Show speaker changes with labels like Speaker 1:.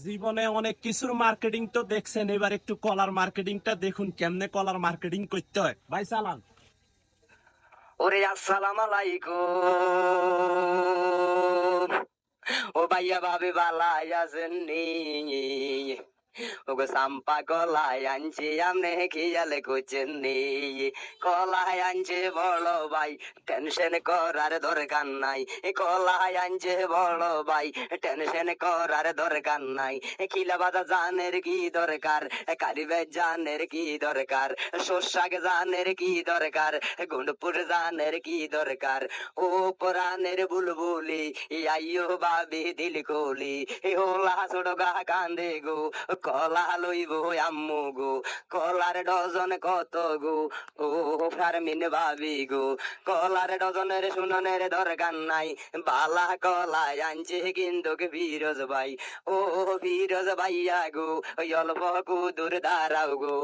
Speaker 1: জীবনে অনেক কিছুর মার্কেটিং তো দেখছেন, এবার একটু কলার মার্কেটিংটা দেখুন কেমনে কলার মার্কেটিং করতে হয়। ভাই চালান।
Speaker 2: ওরে আসসালাম আলাইকুম। ও ভাইয়া ভাবি বালাই আছেননি? ওগো সাম্পা কলাই আনছি আমনে খেয়ালে করছেননি? কলাই আনছে বড় ভাই, টেনশন করার দরকার নাই। কলাই আনছে বড় ভাই, টেনশন করার দরকার নাই। কিলা বাদা জানের কি দরকার, কারিবে জানের কি দরকার, শস্যাক জানের কি দরকার, গুন্ডপুর জানের কি দরকার। ও পরানের বুলবুলি আইয়ো বাবি দিল কোলি, হোলা ছোটগা কান্দে গো, কলা লইব আম্মু গো। কলার ডজন কত গো, ও ফারমিন ভাবি গো। কলার ডজনের শুননের দরকার নাই, বালা কলাই আনছে কিন্তু ফিরোজ ভাই। ও ফিরোজ ভাইয়া গো, অল্প কুদুর দাঁড়াও গো।